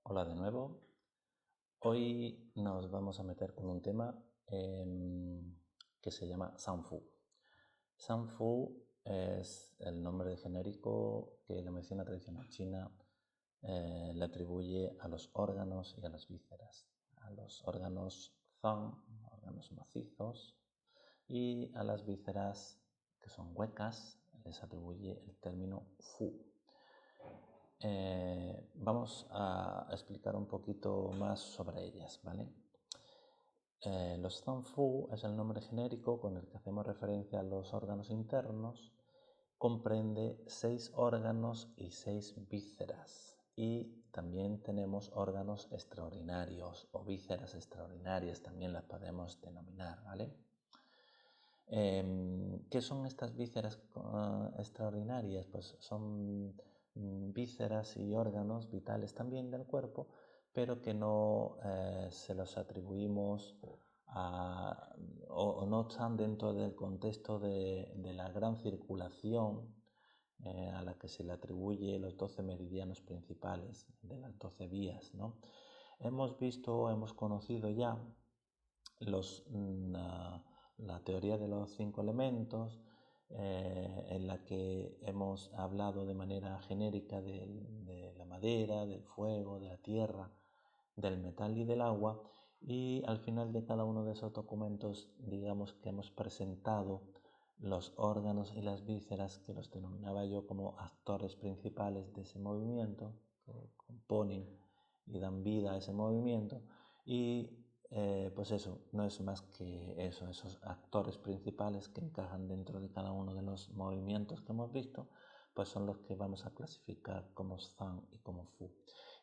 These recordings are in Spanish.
Hola de nuevo. Hoy nos vamos a meter con un tema que se llama Sanfu. Sanfu es el nombre genérico que la medicina tradicional china le atribuye a los órganos y a las vísceras. A los órganos zang, órganos macizos, y a las vísceras que son huecas les atribuye el término fu. Vamos a explicar un poquito más sobre ellas, ¿vale? Los Zanfu es el nombre genérico con el que hacemos referencia a los órganos internos. Comprende 6 órganos y 6 vísceras. Y también tenemos órganos extraordinarios o vísceras extraordinarias, también las podemos denominar, ¿vale? ¿Qué son estas vísceras extraordinarias? Pues son vísceras y órganos vitales también del cuerpo, pero que no se los atribuimos o no están dentro del contexto de la gran circulación a la que se le atribuye los 12 meridianos principales de las 12 vías, ¿no? Hemos conocido ya la teoría de los 5 elementos, en la que hemos hablado de manera genérica de la madera, del fuego, de la tierra, del metal y del agua, y al final de cada uno de esos documentos, digamos que hemos presentado los órganos y las vísceras, que los denominaba yo como actores principales de ese movimiento, que componen y dan vida a ese movimiento, y pues eso, no es más que eso, esos actores principales que encajan dentro de cada uno de los movimientos que hemos visto, pues son los que vamos a clasificar como Zang y como Fu.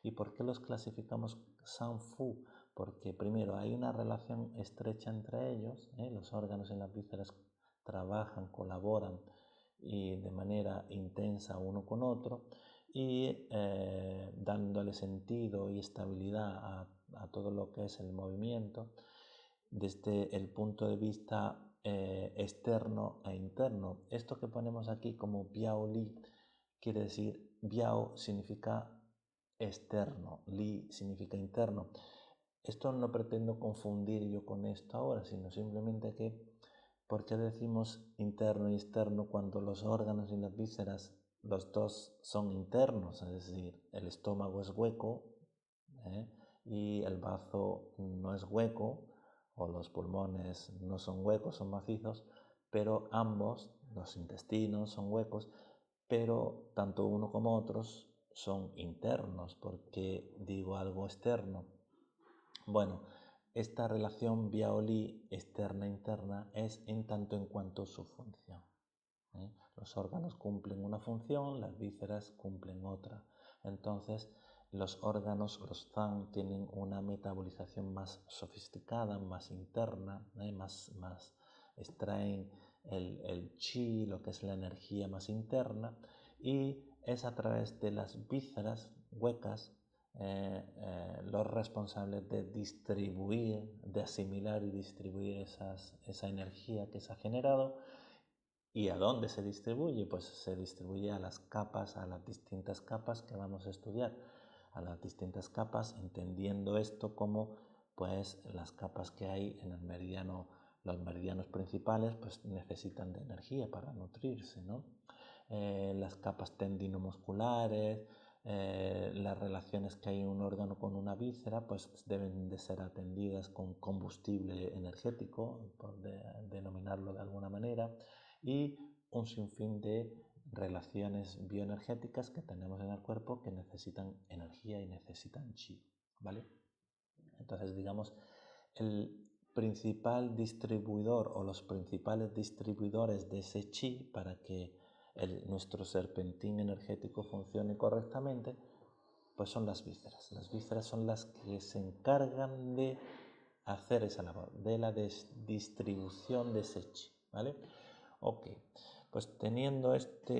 ¿Y por qué los clasificamos Zang Fu? Porque primero hay una relación estrecha entre ellos, los órganos y las vísceras trabajan, colaboran y de manera intensa uno con otro, y dándole sentido y estabilidad a todo lo que es el movimiento desde el punto de vista externo e interno. Esto que ponemos aquí como Biao Li quiere decir, Biao significa externo, Li significa interno. Esto no pretendo confundir yo con esto ahora, sino simplemente que, ¿por qué decimos interno y externo cuando los órganos y las vísceras, los dos son internos? Es decir, el estómago es hueco, y el bazo no es hueco, o los pulmones no son huecos, son macizos, pero ambos, los intestinos, son huecos, pero tanto uno como otros son internos. ¿Por qué digo algo externo? Bueno, esta relación Biao-Li externa-interna es en tanto en cuanto su función. Los órganos cumplen una función, las vísceras cumplen otra. Entonces, los órganos, los Zang, tienen una metabolización más sofisticada, más interna, más extraen el chi, lo que es la energía más interna, y es a través de las vísceras huecas los responsables de distribuir, de asimilar y distribuir esa energía que se ha generado. ¿Y a dónde se distribuye? Pues se distribuye a las capas, a las distintas capas que vamos a estudiar, a las distintas capas, entendiendo esto como pues las capas que hay en el meridiano. Los meridianos principales pues necesitan de energía para nutrirse, ¿no? Las capas tendinomusculares, las relaciones que hay en un órgano con una víscera, pues deben de ser atendidas con combustible energético, por denominarlo de alguna manera, y un sinfín de relaciones bioenergéticas que tenemos en el cuerpo que necesitan energía y necesitan chi, ¿vale? Entonces, digamos, el principal distribuidor o los principales distribuidores de ese chi para que nuestro serpentín energético funcione correctamente, pues son las vísceras. Las vísceras son las que se encargan de hacer esa labor, de la distribución de ese chi, ¿vale? Ok, pues teniendo esto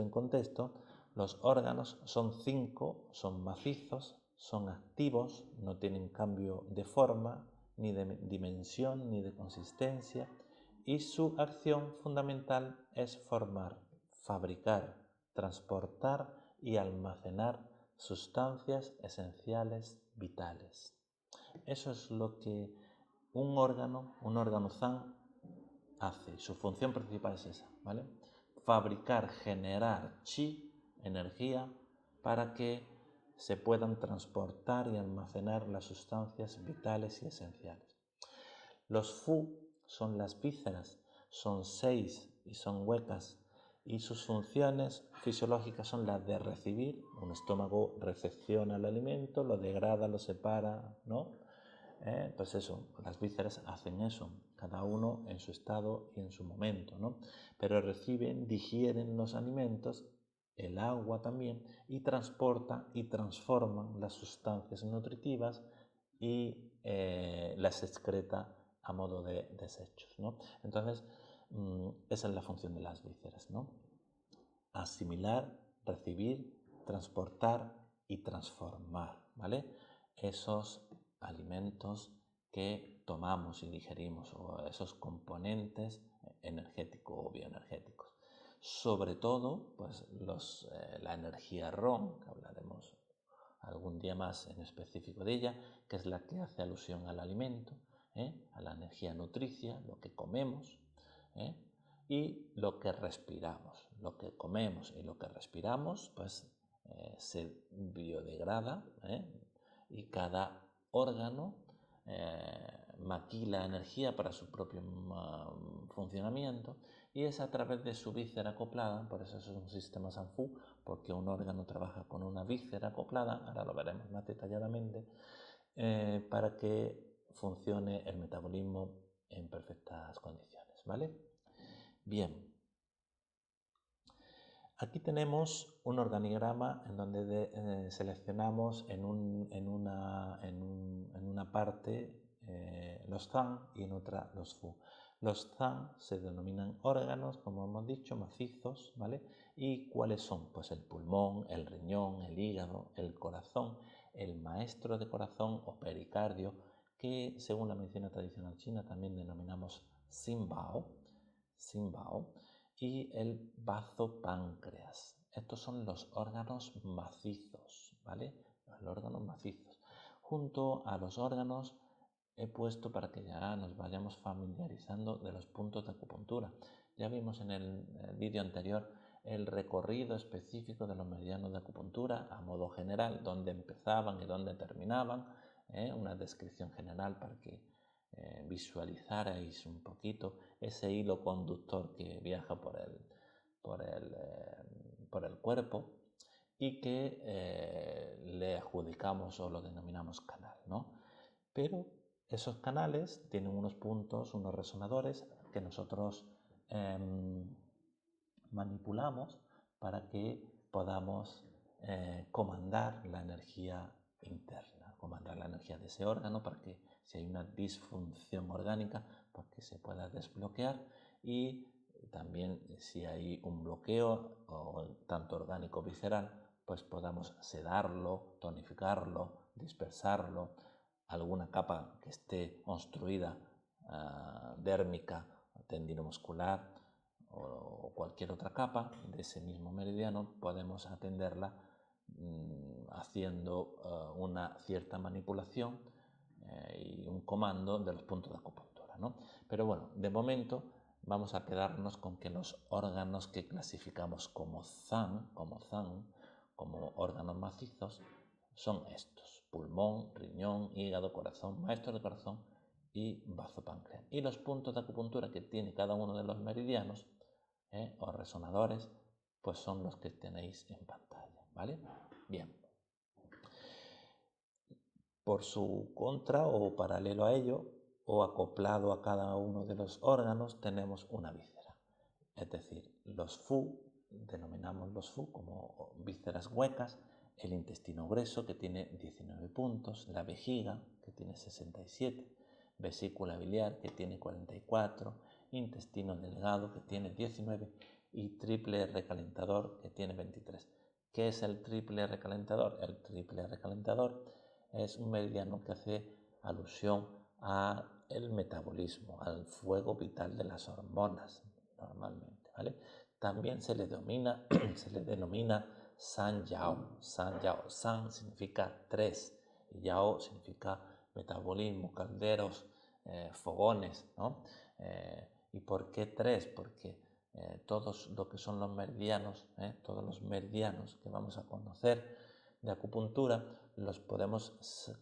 en contexto, los órganos son 5, son macizos, son activos, no tienen cambio de forma, ni de dimensión, ni de consistencia, y su acción fundamental es formar, fabricar, transportar y almacenar sustancias esenciales vitales. Eso es lo que un órgano ZAN hace. Su función principal es esa, ¿vale? Fabricar, generar chi, energía, para que se puedan transportar y almacenar las sustancias vitales y esenciales. Los Fu son las vísceras, son 6 y son huecas, y sus funciones fisiológicas son las de recibir. Un estómago recepciona el alimento, lo degrada, lo separa, ¿no? Pues eso, las vísceras hacen eso, cada uno en su estado y en su momento, ¿no? Pero reciben, digieren los alimentos, el agua también, y transportan y transforman las sustancias nutritivas y las excreta a modo de desechos, ¿no? Entonces, esa es la función de las vísceras, ¿no? Asimilar, recibir, transportar y transformar, ¿vale? Esos alimentos que tomamos y digerimos, o esos componentes energéticos o bioenergéticos. Sobre todo, pues la energía ROM, que hablaremos algún día más en específico de ella, que es la que hace alusión al alimento, a la energía nutricia, lo que comemos, y lo que respiramos. Lo que comemos y lo que respiramos pues se biodegrada, y cada órgano maquila energía para su propio funcionamiento, y es a través de su víscera acoplada. Por eso es un sistema Sanfu, porque un órgano trabaja con una víscera acoplada, ahora lo veremos más detalladamente, para que funcione el metabolismo en perfectas condiciones, ¿vale? Bien, aquí tenemos un organigrama en donde seleccionamos en una parte los ZAN y en otra los Fu. Los ZAN se denominan órganos, como hemos dicho, macizos, ¿vale? ¿Y cuáles son? Pues el pulmón, el riñón, el hígado, el corazón, el maestro de corazón o pericardio, que según la medicina tradicional china también denominamos Xinbao, y el bazopáncreas. Estos son los órganos macizos, ¿vale? Los órganos macizos. Junto a los órganos he puesto, para que ya nos vayamos familiarizando, de los puntos de acupuntura. Ya vimos en el vídeo anterior el recorrido específico de los meridianos de acupuntura a modo general, dónde empezaban y dónde terminaban, una descripción general para que visualizarais un poquito ese hilo conductor que viaja por el cuerpo, y que le adjudicamos o lo denominamos canal, ¿no? Pero esos canales tienen unos puntos, unos resonadores que nosotros manipulamos para que podamos comandar la energía interna, comandar la energía de ese órgano, para que si hay una disfunción orgánica, pues que se pueda desbloquear, y también si hay un bloqueo, o tanto orgánico o visceral, pues podamos sedarlo, tonificarlo, dispersarlo, alguna capa que esté obstruida, dérmica, tendinomuscular o cualquier otra capa de ese mismo meridiano, podemos atenderla haciendo una cierta manipulación y un comando de los puntos de acupuntura, ¿no? Pero bueno, de momento vamos a quedarnos con que los órganos que clasificamos como ZAN, como órganos macizos, son estos: pulmón, riñón, hígado, corazón, maestro de corazón y bazopáncreas. Y los puntos de acupuntura que tiene cada uno de los meridianos o resonadores, pues son los que tenéis en pantalla, ¿vale? Bien. Por su contra o paralelo a ello, o acoplado a cada uno de los órganos, tenemos una víscera. Es decir, los Fu, denominamos los Fu como vísceras huecas, el intestino grueso, que tiene 19 puntos, la vejiga, que tiene 67, vesícula biliar, que tiene 44, intestino delgado, que tiene 19, y triple recalentador, que tiene 23. ¿Qué es el triple recalentador? El triple recalentador es un meridiano que hace alusión a el metabolismo, al fuego vital de las hormonas, normalmente, ¿vale? También se le denomina San Yao. San Yao. San significa 3, y Yao significa metabolismo, calderos, fogones, ¿no? ¿Y por qué 3? Porque todos lo que son los meridianos, todos los meridianos que vamos a conocer de acupuntura, los podemos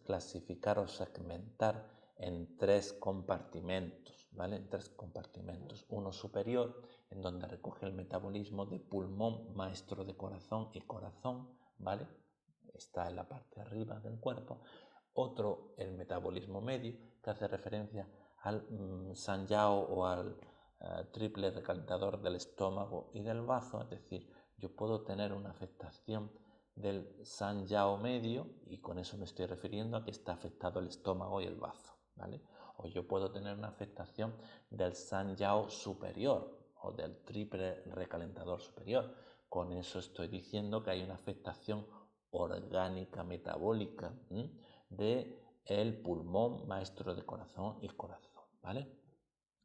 clasificar o segmentar en 3 compartimentos, ¿vale? En 3 compartimentos. Uno superior, en donde recoge el metabolismo de pulmón, maestro de corazón y corazón, ¿vale? Está en la parte de arriba del cuerpo. Otro, el metabolismo medio, que hace referencia al San Yao o al triple recalentador del estómago y del bazo, es decir, yo puedo tener una afectación del San Yao medio, y con eso me estoy refiriendo a que está afectado el estómago y el bazo, ¿vale? O yo puedo tener una afectación del San Yao superior o del triple recalentador superior. Con eso estoy diciendo que hay una afectación orgánica metabólica de el pulmón, maestro de corazón y corazón, ¿vale?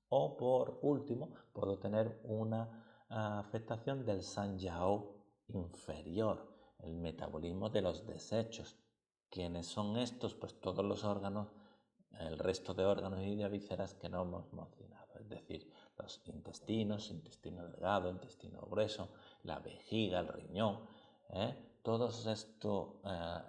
O por último, puedo tener una afectación del San Yao inferior, el metabolismo de los desechos. ¿Quiénes son estos? Pues todos los órganos, el resto de órganos y de vísceras que no hemos mencionado, es decir, los intestinos, intestino delgado, intestino grueso, la vejiga, el riñón, todos estos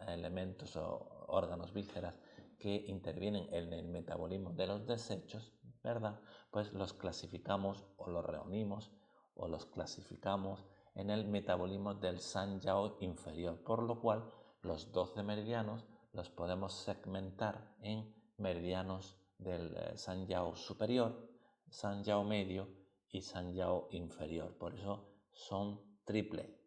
elementos o órganos, vísceras que intervienen en el metabolismo de los desechos, ¿verdad? Pues los clasificamos o los reunimos o los clasificamos en el metabolismo del San Yao inferior, por lo cual los 12 meridianos los podemos segmentar en meridianos del San Yao superior, San Yao medio y San Yao inferior. Por eso son triple,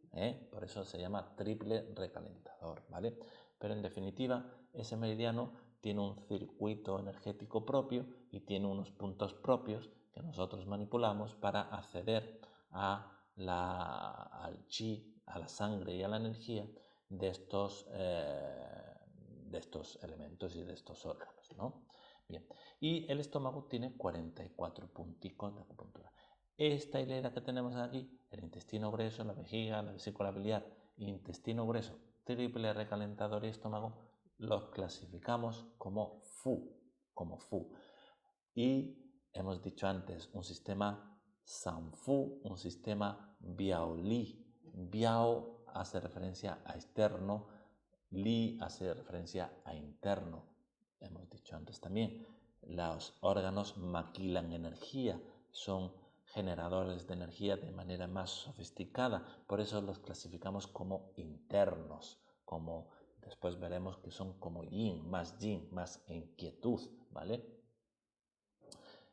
por eso se llama triple recalentador, ¿vale? Pero en definitiva, ese meridiano tiene un circuito energético propio y tiene unos puntos propios que nosotros manipulamos para acceder al chi, a la sangre y a la energía de estos elementos y de estos órganos, ¿no? Bien, y el estómago tiene 44 punticos de acupuntura. Esta hilera que tenemos aquí, el intestino grueso, la vejiga, la vesícula biliar, intestino grueso, triple recalentador y estómago, los clasificamos como Fu. Y hemos dicho antes, un sistema Sanfu, un sistema Biao Li. Biao hace referencia a externo, Li hace referencia a interno. Hemos dicho antes también, los órganos maquilan energía, son generadores de energía de manera más sofisticada, por eso los clasificamos como internos, como después veremos que son como yin, más inquietud, ¿vale?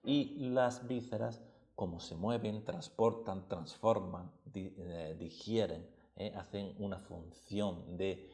Y las vísceras, como se mueven, transportan, transforman, digieren, hacen una función de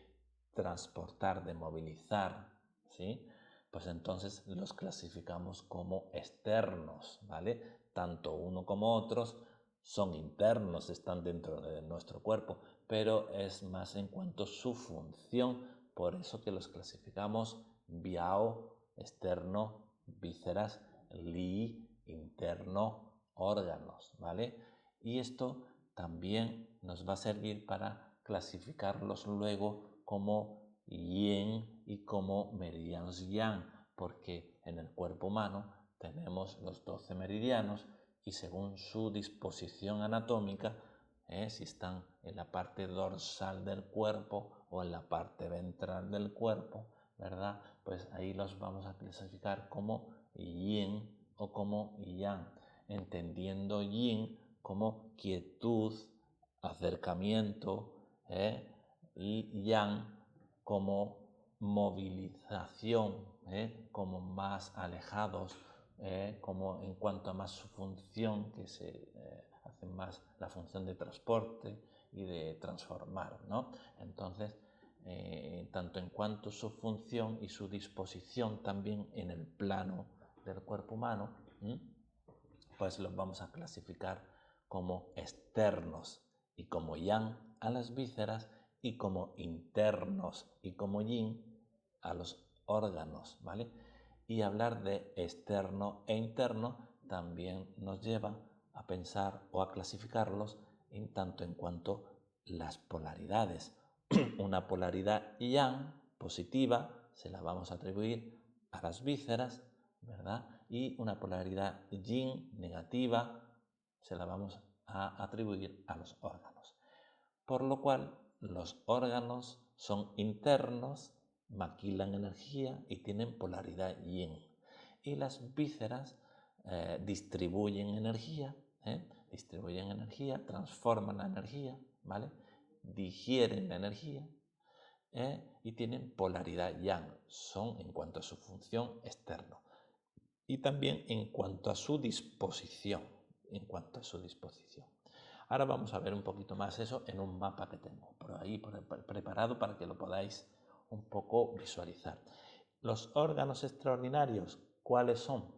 transportar, de movilizar, ¿sí? Pues entonces los clasificamos como externos, ¿vale? Tanto uno como otros son internos, están dentro de nuestro cuerpo, pero es más en cuanto a su función, por eso que los clasificamos biao, externo, vísceras, li, interno, órganos, ¿vale? Y esto también nos va a servir para clasificarlos luego como yin y como meridianos yang, porque en el cuerpo humano tenemos los 12 meridianos y según su disposición anatómica, si están en la parte dorsal del cuerpo o en la parte ventral del cuerpo, ¿verdad? Pues ahí los vamos a clasificar como yin o como yang, entendiendo yin como quietud, acercamiento, y yang como movilización, como más alejados, como en cuanto a más su función, que se hace más la función de transporte y de transformar, ¿no? Entonces, tanto en cuanto a su función y su disposición también en el plano del cuerpo humano, pues los vamos a clasificar como externos y como yang a las vísceras y como internos y como yin a los órganos, ¿vale? Y hablar de externo e interno también nos lleva a pensar o a clasificarlos en tanto en cuanto las polaridades. Una polaridad yang positiva se la vamos a atribuir a las vísceras, ¿verdad? Y una polaridad yin negativa se la vamos a atribuir a los órganos. Por lo cual, los órganos son internos, maquilan energía y tienen polaridad yin. Y las vísceras distribuyen energía, transforman la energía, ¿vale? Digieren la energía y tienen polaridad yang. Son en cuanto a su función externo y también en cuanto a su disposición. Ahora vamos a ver un poquito más eso en un mapa que tengo por ahí preparado para que lo podáis un poco visualizar. Los órganos extraordinarios, ¿cuáles son?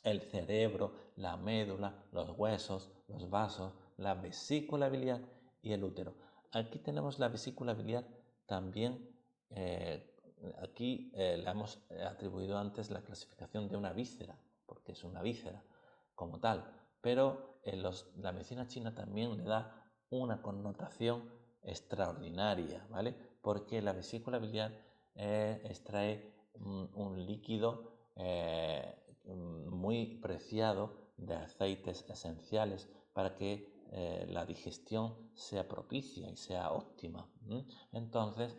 El cerebro, la médula, los huesos, los vasos, la vesícula biliar y el útero. Aquí tenemos la vesícula biliar también. Aquí le hemos atribuido antes la clasificación de una víscera, porque es una víscera como tal, pero la medicina china también le da una connotación extraordinaria, ¿vale? Porque la vesícula biliar extrae un líquido muy preciado de aceites esenciales para que la digestión sea propicia y sea óptima. Entonces,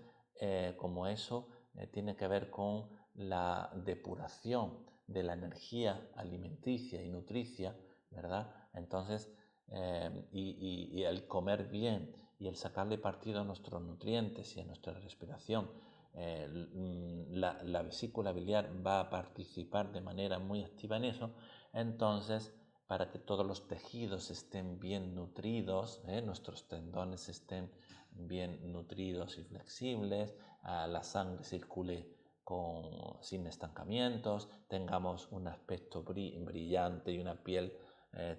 como eso tiene que ver con la depuración de la energía alimenticia y nutricia, ¿verdad? Entonces, y el comer bien y el sacarle partido a nuestros nutrientes y a nuestra respiración, la vesícula biliar va a participar de manera muy activa en eso. Entonces, para que todos los tejidos estén bien nutridos, nuestros tendones estén bien nutridos y flexibles, la sangre circule sin estancamientos, tengamos un aspecto brillante y una piel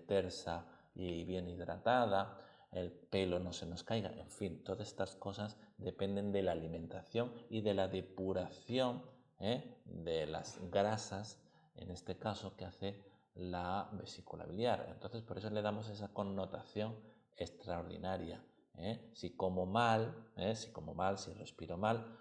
tersa y bien hidratada, el pelo no se nos caiga, en fin, todas estas cosas dependen de la alimentación y de la depuración de las grasas, en este caso, que hace la vesícula biliar. Entonces, por eso le damos esa connotación extraordinaria. Si como mal, si respiro mal,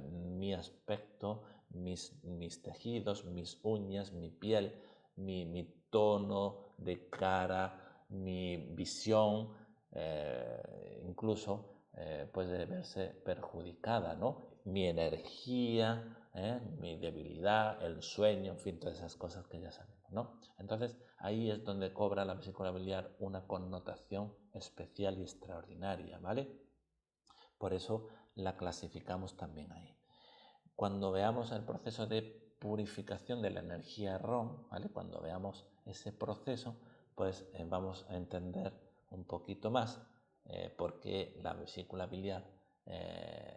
mi aspecto, mis tejidos, mis uñas, mi piel, mi tono de cara, mi visión, incluso puede verse perjudicada, ¿no? Mi energía, mi debilidad, el sueño, en fin, todas esas cosas que ya sabemos, ¿no? Entonces, ahí es donde cobra la vesícula biliar una connotación especial y extraordinaria, ¿vale? Por eso la clasificamos también ahí. Cuando veamos el proceso de purificación de la energía ROM, ¿vale? Cuando veamos ese proceso, pues vamos a entender un poquito más por qué la vesícula biliar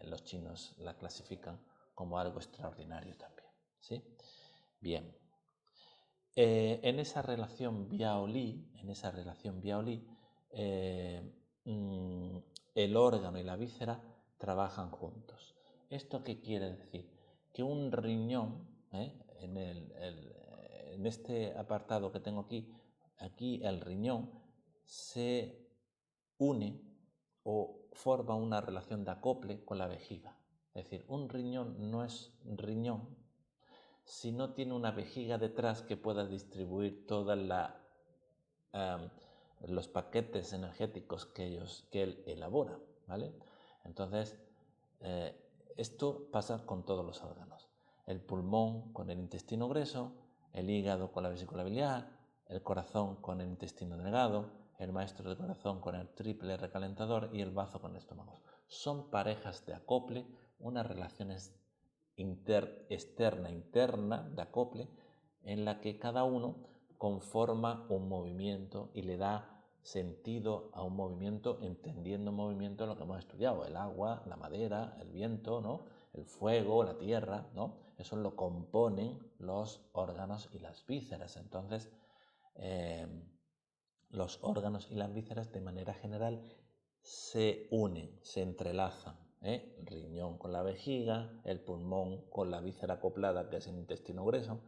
los chinos la clasifican como algo extraordinario también, ¿sí? Bien. En esa relación Biao-Li, el órgano y la víscera trabajan juntos. ¿Esto qué quiere decir? Que un riñón, en este apartado que tengo aquí el riñón se une o forma una relación de acople con la vejiga. Es decir, un riñón no es riñón si no tiene una vejiga detrás que pueda distribuir todos los paquetes energéticos que él elabora, ¿vale? Entonces, esto pasa con todos los órganos. El pulmón con el intestino grueso, el hígado con la vesícula biliar, el corazón con el intestino delgado, el maestro del corazón con el triple recalentador y el bazo con el estómago. Son parejas de acople, unas relaciones externa, interna de acople, en la que cada uno conforma un movimiento y le da sentido a un movimiento, entendiendo movimiento lo que hemos estudiado, el agua, la madera, el viento, ¿no? El fuego, la tierra, ¿no? Eso lo componen los órganos y las vísceras. Entonces, los órganos y las vísceras de manera general se unen, se entrelazan. El riñón con la vejiga, el pulmón con la víscera acoplada, que es el intestino grueso.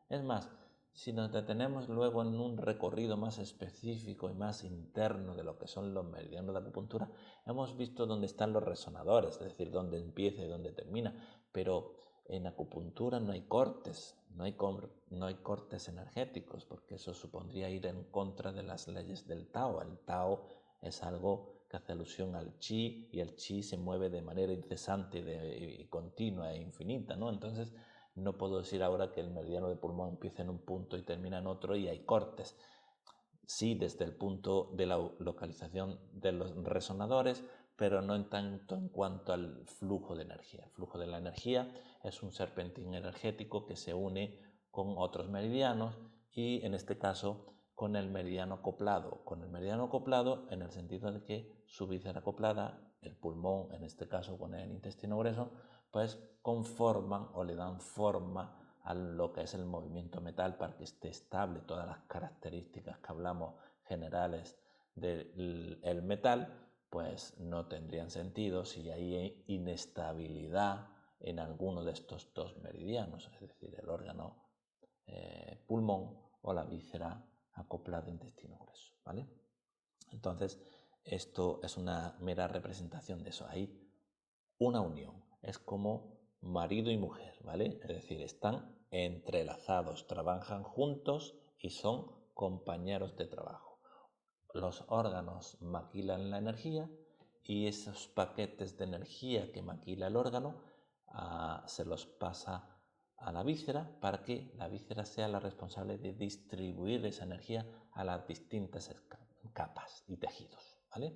Es más, Si nos detenemos luego en un recorrido más específico y más interno de lo que son los meridianos de acupuntura, hemos visto dónde están los resonadores, es decir, dónde empieza y dónde termina, pero en acupuntura no hay cortes, no hay cortes energéticos, porque eso supondría ir en contra de las leyes del Tao. El Tao es algo que hace alusión al chi, y el chi se mueve de manera incesante y continua e infinita, ¿no? Entonces, no puedo decir ahora que el meridiano de pulmón empieza en un punto y termina en otro y hay cortes. Sí, desde el punto de la localización de los resonadores, pero no en tanto en cuanto al flujo de energía. El flujo de la energía es un serpentín energético que se une con otros meridianos y en este caso con el meridiano acoplado. Con el meridiano acoplado en el sentido de que su víscera acoplada, el pulmón, en este caso con el intestino grueso, pues conforman o le dan forma a lo que es el movimiento metal para que esté estable. Todas las características que hablamos generales del metal, pues no tendrían sentido si hay inestabilidad en alguno de estos dos meridianos, es decir, el órgano pulmón o la víscera acoplada intestino grueso, ¿vale? Entonces, esto es una mera representación de eso. Hay una unión, es como marido y mujer, ¿vale? Es decir, están entrelazados, trabajan juntos y son compañeros de trabajo. Los órganos maquilan la energía y esos paquetes de energía que maquila el órgano se los pasa a la víscera para que la víscera sea la responsable de distribuir esa energía a las distintas capas y tejidos, ¿vale?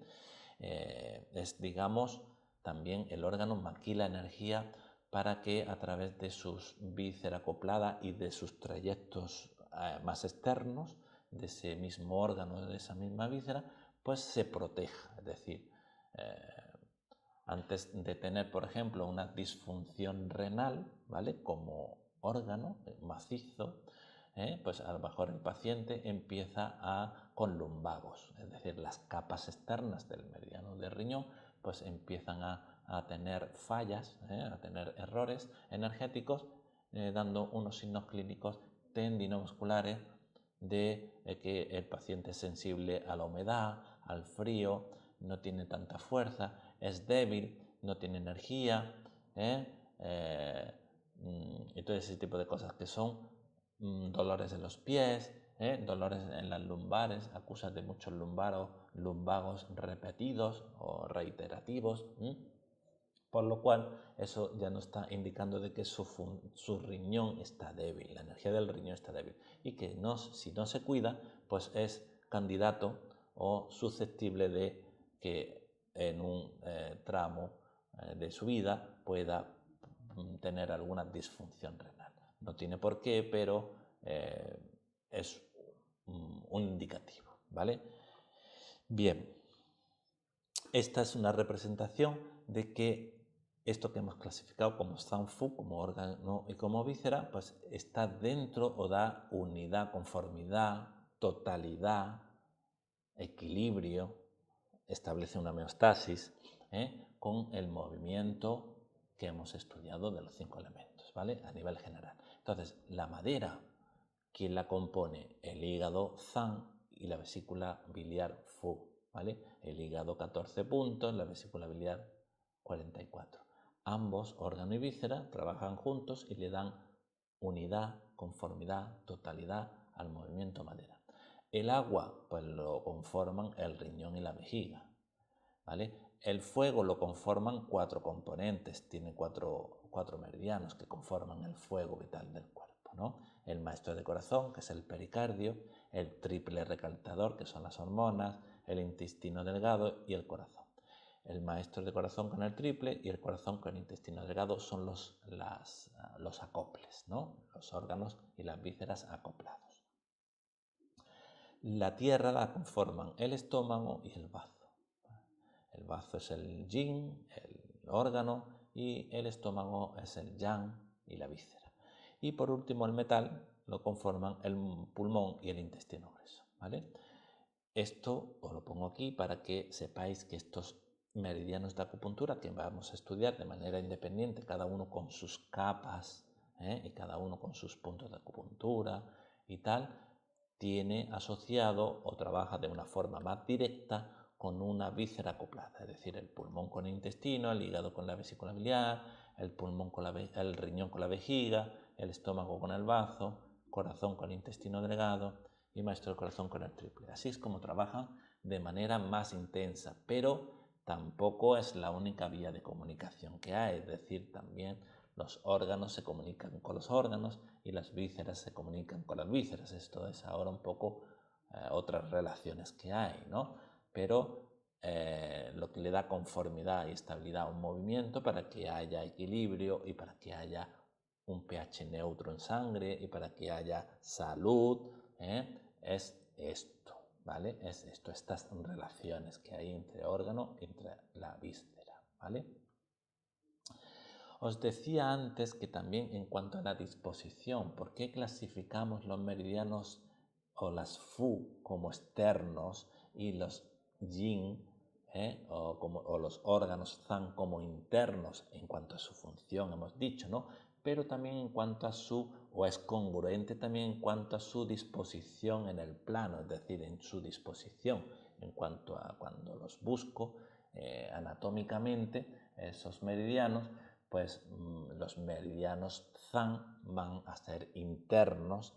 Es, digamos, también el órgano maquila energía para que a través de sus víscera acoplada y de sus trayectos más externos, de ese mismo órgano, de esa misma víscera, pues se proteja. Es decir, antes de tener, por ejemplo, una disfunción renal, ¿vale? Como órgano macizo, pues a lo mejor el paciente empieza con lumbagos, es decir, las capas externas del meridiano del riñón pues empiezan a tener fallas, a tener errores energéticos, dando unos signos clínicos tendinomusculares de que el paciente es sensible a la humedad, al frío, no tiene tanta fuerza, es débil, no tiene energía, y todo ese tipo de cosas que son dolores en los pies, dolores en las lumbares, acusas de muchos lumbagos repetidos o reiterativos, por lo cual eso ya nos está indicando de que su riñón está débil, la energía del riñón está débil y que si no se cuida, pues es candidato o susceptible de que en un tramo de su vida pueda tener alguna disfunción renal. No tiene por qué, pero es un indicativo, ¿vale? Bien, esta es una representación de que esto que hemos clasificado como Zanfu, como órgano y como víscera, pues está dentro o da unidad, conformidad, totalidad, equilibrio, establece una homeostasis con el movimiento que hemos estudiado de los 5 elementos, ¿vale? A nivel general. Entonces, la madera, ¿quién la compone? El hígado Zan y la vesícula biliar Fu, ¿vale? El hígado 14 puntos, la vesícula biliar 44. Ambos, órgano y víscera, trabajan juntos y le dan unidad, conformidad, totalidad al movimiento madera. El agua, pues lo conforman el riñón y la vejiga, ¿vale? El fuego lo conforman 4 componentes, tiene cuatro meridianos que conforman el fuego vital del cuerpo, ¿no? El maestro de corazón, que es el pericardio, el triple recalentador, que son las hormonas, el intestino delgado y el corazón. El maestro de corazón con el triple y el corazón con el intestino delgado son los acoples, ¿no? Los órganos y las vísceras acoplados. La tierra la conforman el estómago y el bazo. El bazo es el yin, el órgano, y el estómago es el yang y la víscera. Y por último el metal lo conforman el pulmón y el intestino grueso, ¿vale? Esto os lo pongo aquí para que sepáis que estos meridianos de acupuntura que vamos a estudiar de manera independiente, cada uno con sus capas y cada uno con sus puntos de acupuntura, y tal, tiene asociado o trabaja de una forma más directa con una víscera acoplada, es decir, el pulmón con el intestino, el hígado con la vesícula biliar, el pulmón con el riñón con la vejiga, el estómago con el bazo, corazón con el intestino delgado y maestro del corazón con el triple. Así es como trabajan de manera más intensa, pero tampoco es la única vía de comunicación que hay, es decir, también los órganos se comunican con los órganos y las vísceras se comunican con las vísceras. Esto es ahora un poco otras relaciones que hay, ¿no? Pero lo que le da conformidad y estabilidad a un movimiento para que haya equilibrio y para que haya un pH neutro en sangre y para que haya salud, es esto, ¿vale? Es esto, estas relaciones que hay entre órgano y entre la víscera, ¿vale? Os decía antes que también en cuanto a la disposición, ¿por qué clasificamos los meridianos o las Fu como externos y los Yin o los órganos Zan como internos en cuanto a su función, hemos dicho, ¿no? Pero también en cuanto a o es congruente también en cuanto a su disposición en el plano, es decir, en su disposición en cuanto a cuando los busco anatómicamente, esos meridianos, pues los meridianos Zan van a ser internos.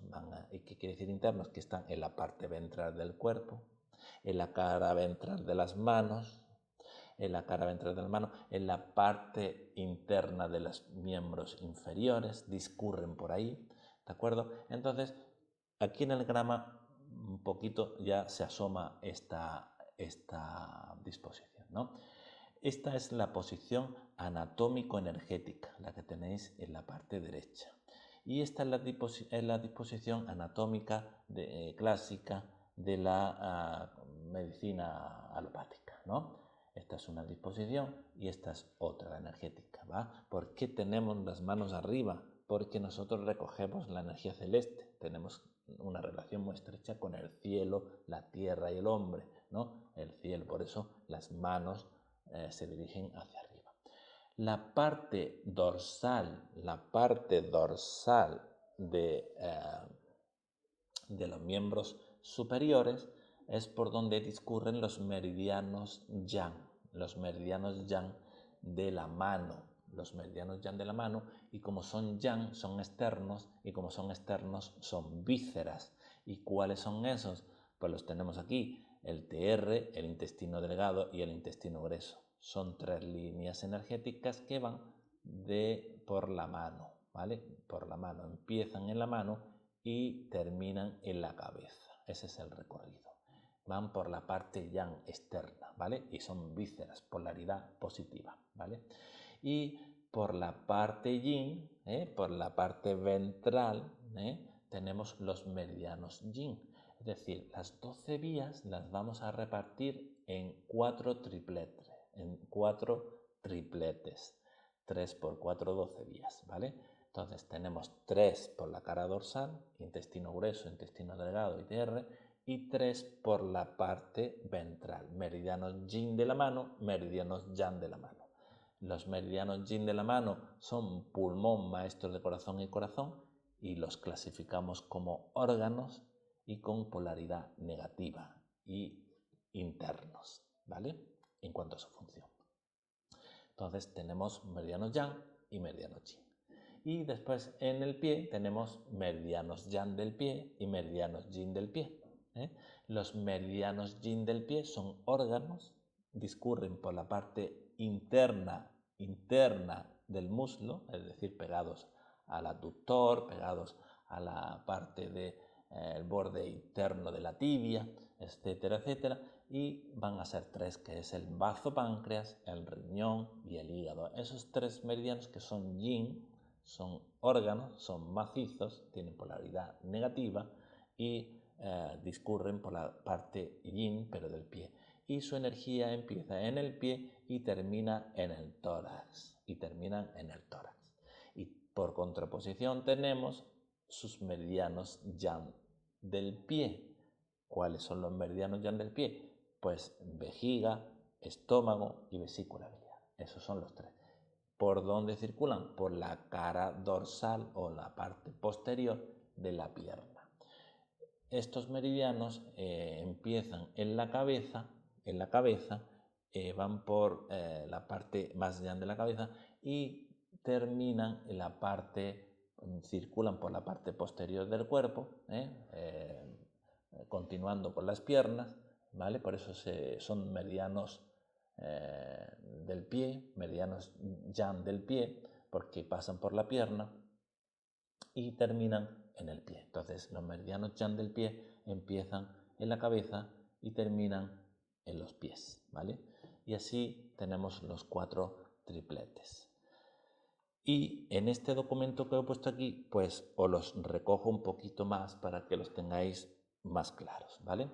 ¿Y qué quiere decir internos? Que están en la parte ventral del cuerpo, en la cara ventral de las manos, en la parte interna de los miembros inferiores, discurren por ahí, ¿de acuerdo? Entonces, aquí en el grama un poquito ya se asoma esta disposición, ¿no? Esta es la posición anatómico-energética, la que tenéis en la parte derecha. Y esta es la disposición anatómica clásica de la medicina alopática, ¿no? Esta es una disposición y esta es otra, la energética, ¿va? ¿Por qué tenemos las manos arriba? Porque nosotros recogemos la energía celeste. Tenemos una relación muy estrecha con el cielo, la tierra y el hombre, ¿no? El cielo, por eso las manos se dirigen hacia arriba. La parte dorsal de los miembros superiores es por donde discurren los meridianos yang de la mano. Los meridianos yang de la mano, y como son yang, son externos, y como son externos, son vísceras. ¿Y cuáles son esos? Pues los tenemos aquí, el TR, el intestino delgado y el intestino grueso. Son 3 líneas energéticas que van por la mano, ¿vale? Por la mano, empiezan en la mano y terminan en la cabeza. Ese es el recorrido. Van por la parte yang externa, ¿vale? Y son vísceras, polaridad positiva, ¿vale? Y por la parte yin, por la parte ventral, tenemos los meridianos yin. Es decir, las 12 vías las vamos a repartir en 4 tripletes, 3 por 4, 12 vías, ¿vale? Entonces tenemos 3 por la cara dorsal, intestino grueso, intestino delgado y TR, y 3 por la parte ventral, meridianos yin de la mano, meridianos yang de la mano. Los meridianos yin de la mano son pulmón, maestro de corazón y corazón, y los clasificamos como órganos y con polaridad negativa y internos, ¿vale? En cuanto a su función. Entonces tenemos meridianos yang y meridianos yin. Y después en el pie tenemos meridianos yang del pie y meridianos yin del pie. Los meridianos yin del pie son órganos, discurren por la parte interna del muslo, es decir, pegados al aductor, pegados a la parte del borde interno de la tibia, etcétera, etcétera, y van a ser 3, que es el bazo páncreas, el riñón y el hígado. Esos 3 meridianos que son yin, son órganos, son macizos, tienen polaridad negativa y discurren por la parte yin, pero del pie. Y su energía empieza en el pie y termina en el tórax. Y por contraposición tenemos sus meridianos yang del pie. ¿Cuáles son los meridianos yang del pie? Pues vejiga, estómago y vesícula biliar. Esos son los 3. ¿Por dónde circulan? Por la cara dorsal o la parte posterior de la pierna. estos meridianos empiezan en la cabeza, van por la parte más llana de la cabeza y terminan en la parte, circulan por la parte posterior del cuerpo, continuando por las piernas, ¿vale? Por eso son meridianos del pie, meridianos yang del pie, porque pasan por la pierna y terminan en el pie. Entonces, los meridianos yang del pie empiezan en la cabeza y terminan en los pies, ¿vale? Y así tenemos los 4 tripletes. Y en este documento que he puesto aquí, pues os los recojo un poquito más para que los tengáis más claros, ¿vale?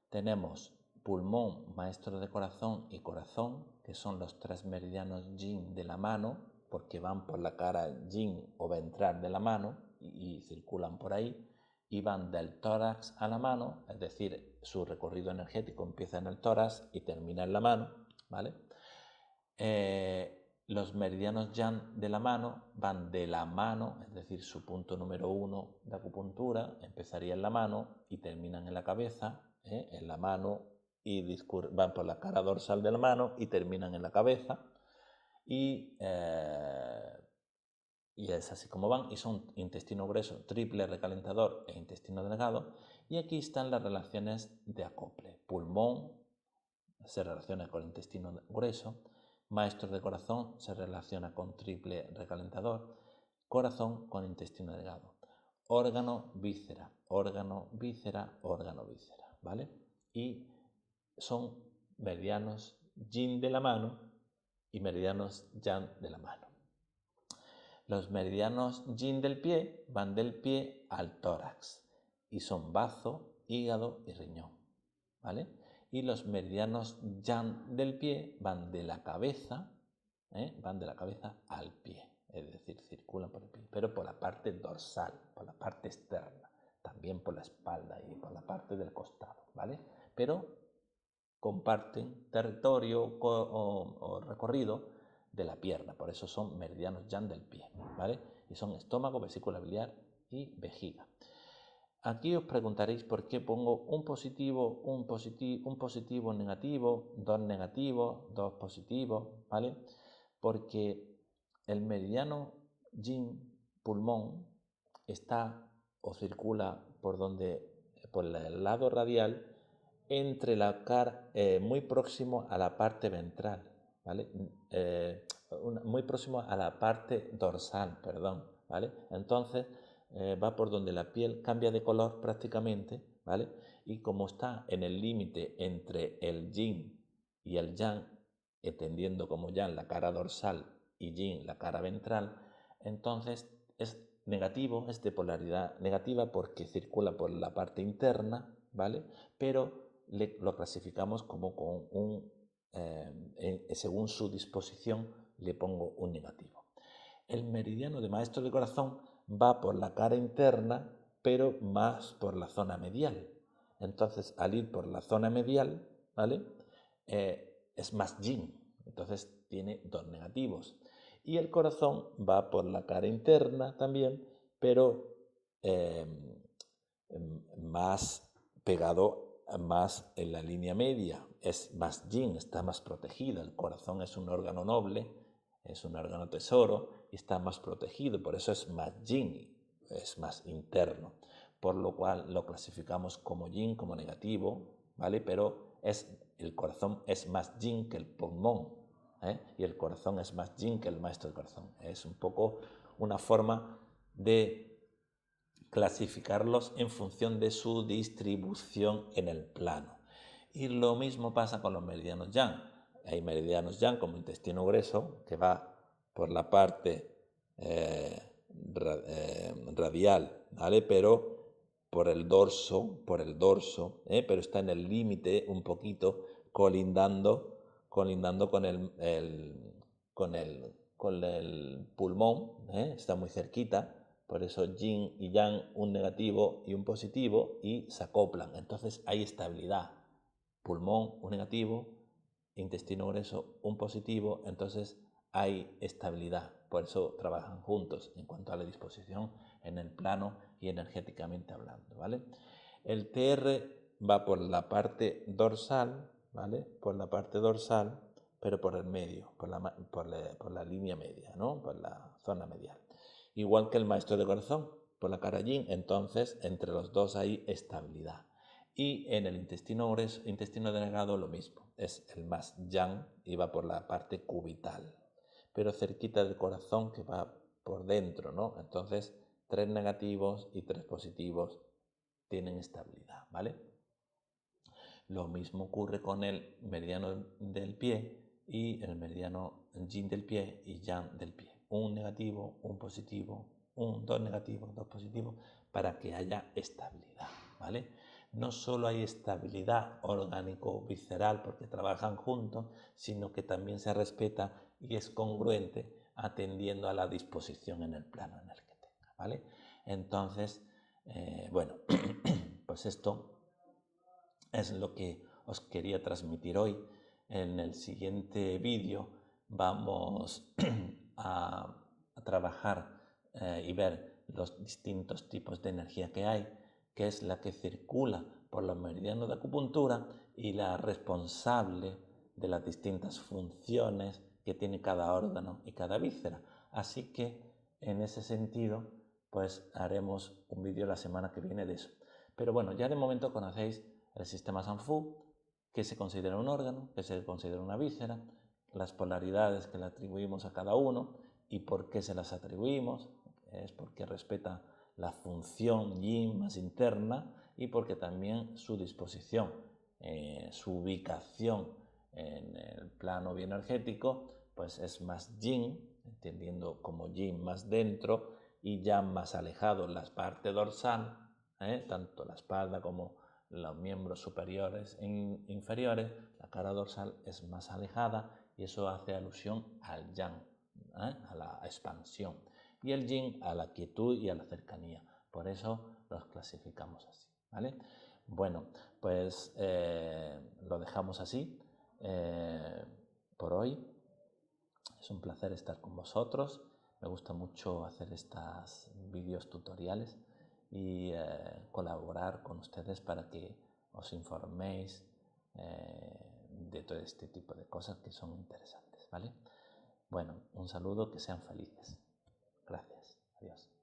Tenemos pulmón, maestro de corazón y corazón, que son los 3 meridianos yin de la mano, porque van por la cara yin o ventral de la mano y circulan por ahí, y van del tórax a la mano, es decir, su recorrido energético empieza en el tórax y termina en la mano, ¿vale? Los meridianos yang de la mano van de la mano, es decir, su punto número 1 de acupuntura empezaría en la mano y terminan en la cabeza, en la mano, y van por la cara dorsal de la mano y terminan en la cabeza. Y es así como van, y son intestino grueso, triple recalentador e intestino delgado. Y aquí están las relaciones de acople. Pulmón se relaciona con el intestino grueso, maestro de corazón se relaciona con triple recalentador, corazón con intestino delgado, órgano, víscera, órgano, víscera, órgano, víscera, ¿vale? Y son meridianos yin de la mano y meridianos yang de la mano. Los meridianos yin del pie van del pie al tórax y son bazo, hígado y riñón, ¿vale? Y los meridianos yang del pie van de la cabeza, al pie, es decir, circulan por el pie, pero por la parte dorsal, por la parte externa, también por la espalda y por la parte del costado, ¿vale? Pero comparten territorio o recorrido de la pierna, por eso son meridianos yang del pie, ¿vale? Y son estómago, vesícula biliar y vejiga. Aquí os preguntaréis por qué pongo un positivo, un negativo, dos negativos, dos positivos, ¿vale? Porque el meridiano yin pulmón está o circula por el lado radial entre la cara, muy próximo a la parte ventral, ¿vale? Muy próximo a la parte dorsal, perdón, ¿vale? Entonces va por donde la piel cambia de color prácticamente, ¿vale? Y como está en el límite entre el yin y el yang, entendiendo como yang la cara dorsal y yin la cara ventral, entonces es negativo, es de polaridad negativa porque circula por la parte interna, ¿vale? Pero lo clasificamos como con según su disposición le pongo un negativo. El meridiano de maestro de corazón va por la cara interna, pero más por la zona medial. Entonces, al ir por la zona medial, ¿vale? Es más yin, entonces tiene 2 negativos. Y el corazón va por la cara interna también, pero más pegado más en la línea media, es más yin, está más protegido. El corazón es un órgano noble, es un órgano tesoro y está más protegido, por eso es más yin, es más interno, por lo cual lo clasificamos como yin, como negativo, ¿vale? Pero el corazón es más yin que el pulmón, y el corazón es más yin que el maestro del corazón. Es un poco una forma de clasificarlos en función de su distribución en el plano. Y lo mismo pasa con los meridianos yang. Hay meridianos yang como intestino grueso, que va por la parte radial, ¿vale? Pero por el dorso, pero está en el límite un poquito, colindando con el pulmón, está muy cerquita. Por eso yin y yang, un negativo y un positivo, y se acoplan. Entonces hay estabilidad. Pulmón, un negativo, intestino grueso, un positivo, entonces hay estabilidad. Por eso trabajan juntos en cuanto a la disposición en el plano y energéticamente hablando, ¿vale? El TR va por la parte dorsal, ¿vale? Por la parte dorsal, pero por el medio, por la línea media, ¿no? Por la zona medial. Igual que el maestro de corazón, por la cara yin, entonces entre los dos hay estabilidad. Y en el intestino grueso, intestino delgado lo mismo, es el más yang y va por la parte cubital, pero cerquita del corazón que va por dentro, ¿no? Entonces 3 negativos y 3 positivos tienen estabilidad, ¿vale? Lo mismo ocurre con el meridiano del pie y el meridiano yin del pie y yang del pie. Un negativo, un positivo, dos negativos, dos positivos, para que haya estabilidad, ¿vale? No solo hay estabilidad orgánico-visceral porque trabajan juntos, sino que también se respeta y es congruente atendiendo a la disposición en el plano en el que tenga, ¿vale? Entonces, bueno, pues esto es lo que os quería transmitir hoy. En el siguiente vídeo vamos a trabajar y ver los distintos tipos de energía que hay, que es la que circula por los meridianos de acupuntura y la responsable de las distintas funciones que tiene cada órgano y cada víscera. Así que en ese sentido, pues haremos un vídeo la semana que viene de eso. Pero bueno, ya de momento conocéis el sistema Sanfu, que se considera un órgano, que se considera una víscera, las polaridades que le atribuimos a cada uno y por qué se las atribuimos, es porque respeta la función yin más interna y porque también su disposición, su ubicación en el plano bioenergético, pues es más yin, entendiendo como yin más dentro y yang más alejado, la parte dorsal, tanto la espalda como los miembros superiores e inferiores, la cara dorsal es más alejada y eso hace alusión al yang, a la expansión, y el yin a la quietud y a la cercanía. Por eso los clasificamos así, ¿vale? Bueno, pues lo dejamos así por hoy. Es un placer estar con vosotros. Me gusta mucho hacer estos vídeos tutoriales y colaborar con ustedes para que os informéis de todo este tipo de cosas que son interesantes, ¿vale? Bueno, un saludo, que sean felices. Gracias. Adiós.